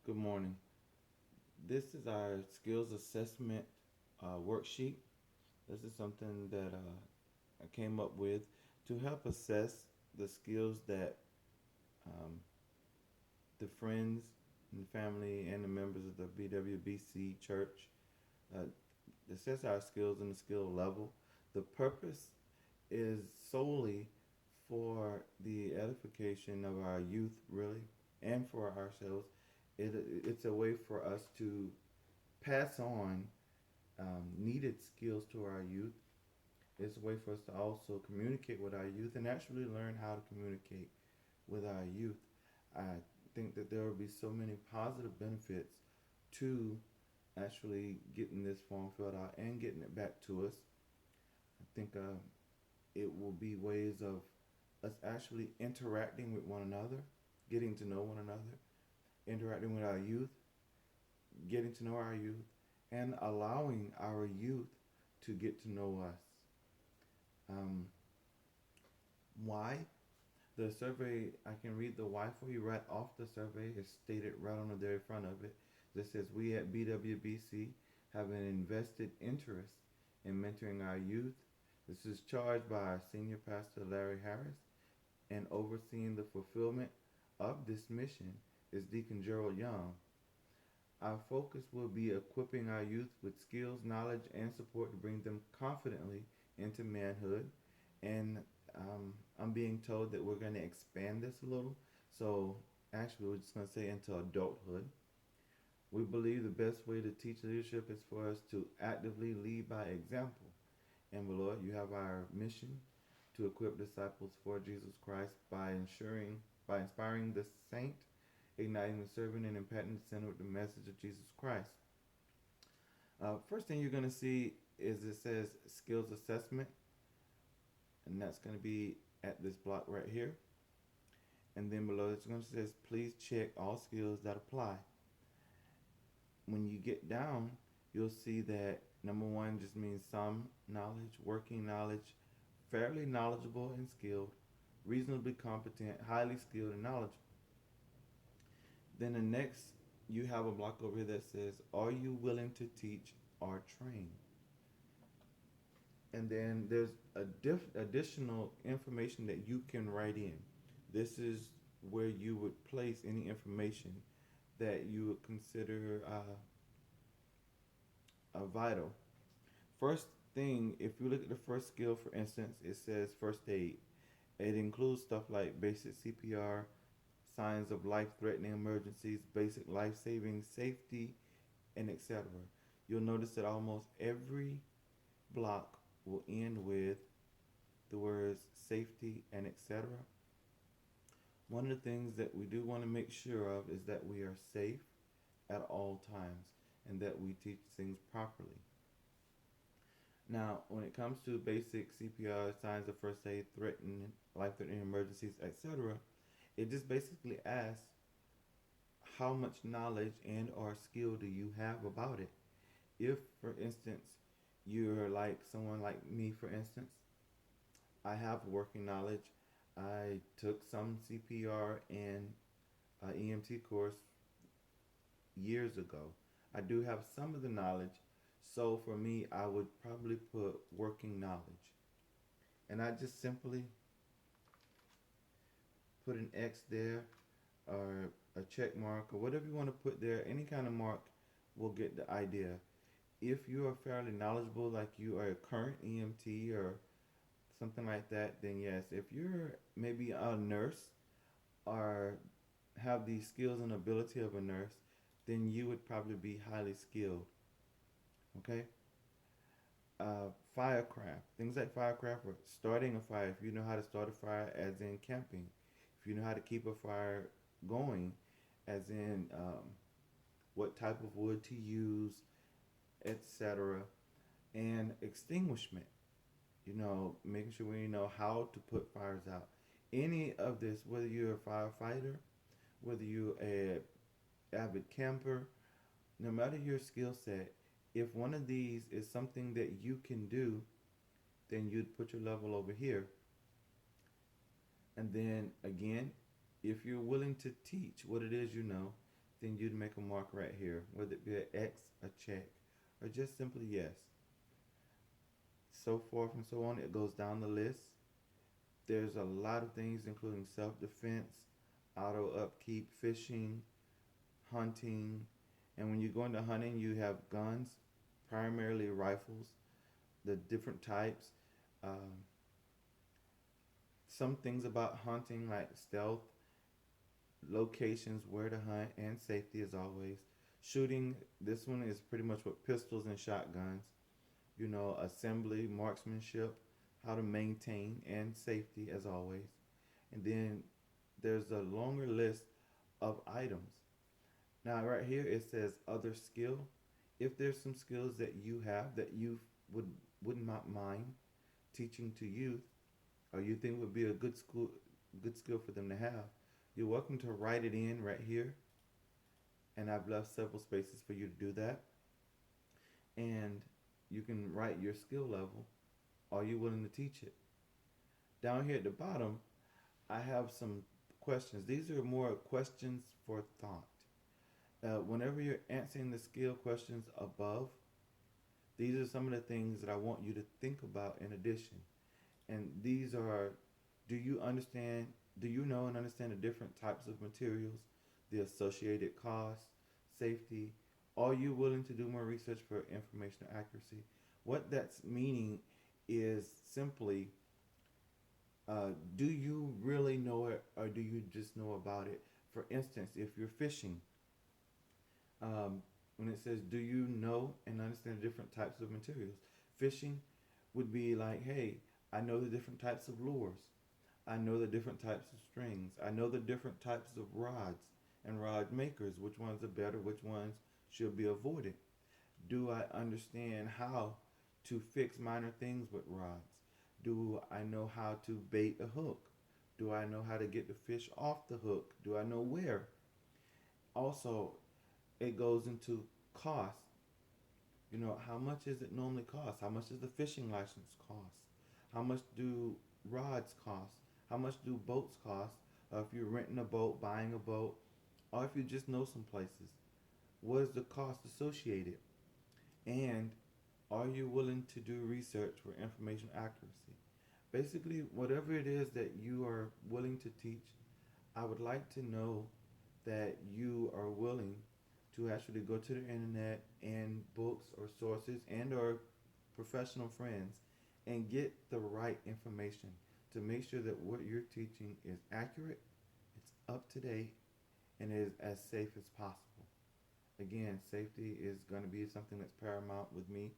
Good morning. This is our skills assessment worksheet. This is something that I came up with to help assess the skills that um, the friends and family and the members of the BWBC church uh, assess our skills and the skill level. The purpose is solely for the edification of our youth, really, and for ourselves. It's a way for us to pass on needed skills to our youth. It's a way for us to also communicate with our youth and actually learn how to communicate with our youth. I think that there will be so many positive benefits to actually getting this form filled out and getting it back to us. I think it will be ways of us actually interacting with one another, getting to know one another, interacting with our youth, getting to know our youth, and allowing our youth to get to know us. Um, why? The survey, I can read the why for you right off the survey. It's stated right on the very front of it. This says, we at BWBC have an invested interest in mentoring our youth. This is charged by our senior pastor, Larry Harris, and overseeing the fulfillment of this mission is Deacon Gerald Young. Our focus will be equipping our youth with skills, knowledge, and support to bring them confidently into manhood. And I'm being told that we're going to expand this a little. So actually, we're just going to say into adulthood. We believe the best way to teach leadership is for us to actively lead by example. And Lord, you have our mission to equip disciples for Jesus Christ by inspiring the saint, igniting the servant, and impacting the sinner with the message of Jesus Christ. First thing you're going to see is it says skills assessment, and that's going to be at this block right here. And then below it's going to say please check all skills that apply. When you get down, you'll see that number one just means some knowledge, working knowledge, fairly knowledgeable and skilled, reasonably competent, highly skilled and knowledgeable. Then the next, you have a block over here that says, are you willing to teach or train? And then there's additional information that you can write in. This is where you would place any information that you would consider vital. First thing, if you look at the first skill, for instance, it says first aid. It includes stuff like basic CPR, signs of life-threatening emergencies, basic life-saving safety, and etc. You'll notice that almost every block will end with the words safety and etc. One of the things that we do want to make sure of is that we are safe at all times and that we teach things properly. Now, when it comes to basic CPR, signs of first aid, life-threatening emergencies, etc., it just basically asks how much knowledge and or skill do you have about it. If, for instance, you're like someone like me, for instance, I have working knowledge. I took some CPR and EMT course years ago. I do have some of the knowledge, so for me, I would probably put working knowledge. And I just simply put an X there or a check mark or whatever you want to put there. Any kind of mark will get the idea. If you are fairly knowledgeable, like you are a current EMT or something like that, then yes. If you're maybe a nurse or have the skills and ability of a nurse, then you would probably be highly skilled. Okay? Firecraft. Things like firecraft or starting a fire. If you know how to start a fire, as in camping. If you know how to keep a fire going, as in what type of wood to use, etc. And extinguishment. Making sure we know how to put fires out. Any of this, whether you're a firefighter, whether you're a avid camper, no matter your skill set, if one of these is something that you can do, then you'd put your level over here. And then again, if you're willing to teach what it is you know, then you'd make a mark right here, whether it be an X, a check, or just simply yes. So forth and so on. It goes down the list. There's a lot of things, including self defense, auto upkeep, fishing, hunting. And when you go into hunting, you have guns, primarily rifles, the different types. Um, some things about hunting, like stealth, locations, where to hunt, and safety, as always. Shooting, this one is pretty much with pistols and shotguns. Assembly, marksmanship, how to maintain, and safety, as always. And then there's a longer list of items. Now, right here it says other skill. If there's some skills that you have that you would would not mind teaching to youth, or you think would be a good skill for them to have, you're welcome to write it in right here. And I've left several spaces for you to do that. And you can write your skill level. Are you willing to teach it? Down here at the bottom, I have some questions. These are more questions for thought. Whenever you're answering the skill questions above, these are some of the things that I want you to think about in addition. And these are, do you understand, do you know and understand the different types of materials, the associated costs, safety? Are you willing to do more research for information accuracy? What that's meaning is simply, do you really know it, or do you just know about it? For instance, if you're fishing, um, when it says, do you know and understand the different types of materials? Fishing would be like, hey, I know the different types of lures. I know the different types of strings. I know the different types of rods and rod makers, which ones are better, which ones should be avoided. Do I understand how to fix minor things with rods? Do I know how to bait a hook? Do I know how to get the fish off the hook? Do I know where? Also, it goes into cost. How much is it normally cost? How much does the fishing license cost? How much do rods cost? How much do boats cost? If you're renting a boat, buying a boat, or if you just know some places, what is the cost associated? And are you willing to do research for information accuracy? Basically, whatever it is that you are willing to teach, I would like to know that you are willing to actually go to the internet and books or sources and or professional friends and get the right information to make sure that what you're teaching is accurate, it's up to date, and is as safe as possible. Again, safety is going to be something that's paramount with me,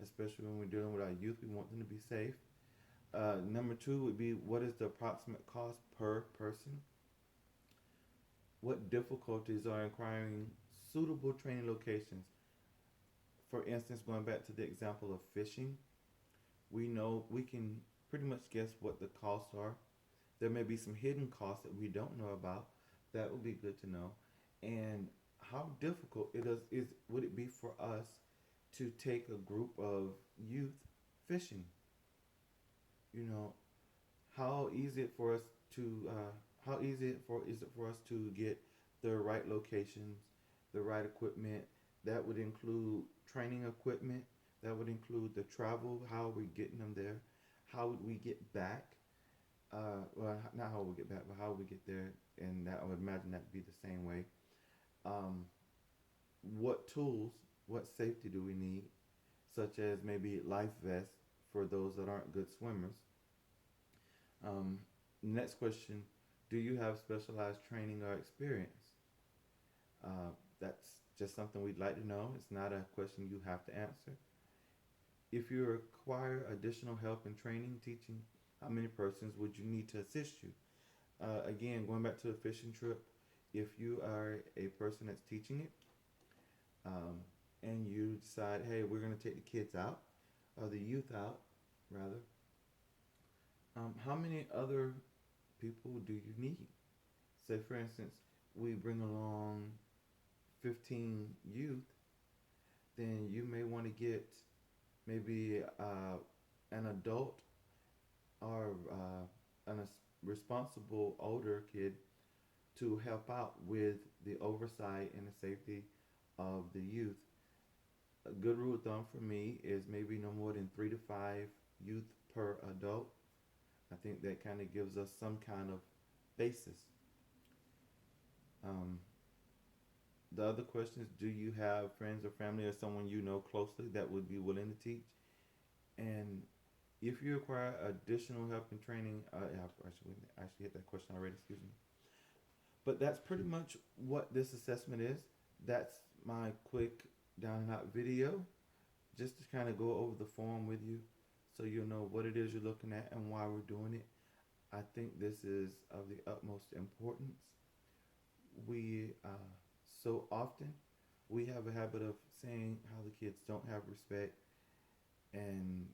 especially when we're dealing with our youth. We want them to be safe. Number two would be, what is the approximate cost per person? What difficulties are acquiring suitable training locations? For instance, going back to the example of fishing, we know we can pretty much guess what the costs are. There may be some hidden costs that we don't know about. That would be good to know. And how difficult it is would it be for us to take a group of youth fishing? You know, how easy it for us to how easy is it for us to get the right locations, the right equipment? That would include training equipment. That would include the travel. How are we getting them there? How would we get back? Well, not how we get back, but how we get there, and that I would imagine that would be the same way. Um, what tools, what safety do we need, such as maybe life vests for those that aren't good swimmers? Um, Next question: do you have specialized training or experience? That's just something we'd like to know. It's not a question you have to answer. If you require additional help in training, teaching, how many persons would you need to assist you? Again, going back to the fishing trip, if you are a person that's teaching it, um, and you decide, hey, we're going to take the kids out, or the youth out, rather, how many other people do you need? Say, for instance, we bring along 15 youth, then you may want to get maybe an adult or responsible older kid to help out with the oversight and the safety of the youth. A good rule of thumb for me is maybe no more than 3 to 5 youth per adult. I think that kind of gives us some kind of basis. Um, the other question is, do you have friends or family or someone you know closely that would be willing to teach? And if you require additional help and training, actually hit that question already, excuse me. But that's pretty much what this assessment is. That's my quick down and out video, just to kind of go over the form with you so you'll know what it is you're looking at and why we're doing it. I think this is of the utmost importance. We so often we have a habit of saying how the kids don't have respect, and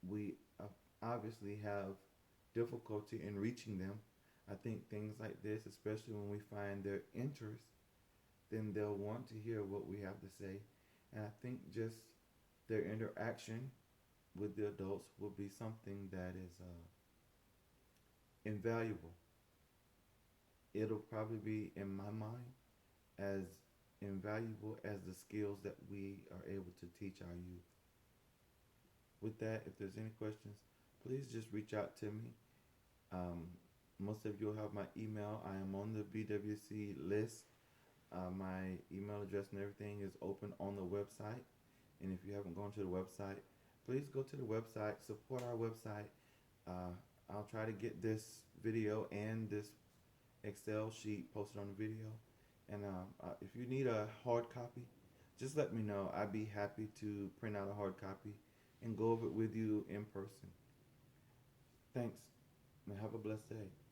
we obviously have difficulty in reaching them. I think things like this, especially when we find their interest, then they'll want to hear what we have to say. And I think just their interaction with the adults will be something that is invaluable. It'll probably be, in my mind, as invaluable as the skills that we are able to teach our youth. With that, if there's any questions, please just reach out to me. Um, Most of you will have my email. I am on the BWC list. My email address and everything is open on the website. And if you haven't gone to the website, please go to the website, support our website. Uh, I'll try to get this video and this Excel sheet posted on the video. And if you need a hard copy, just let me know. I'd be happy to print out a hard copy and go over it with you in person. Thanks, and have a blessed day.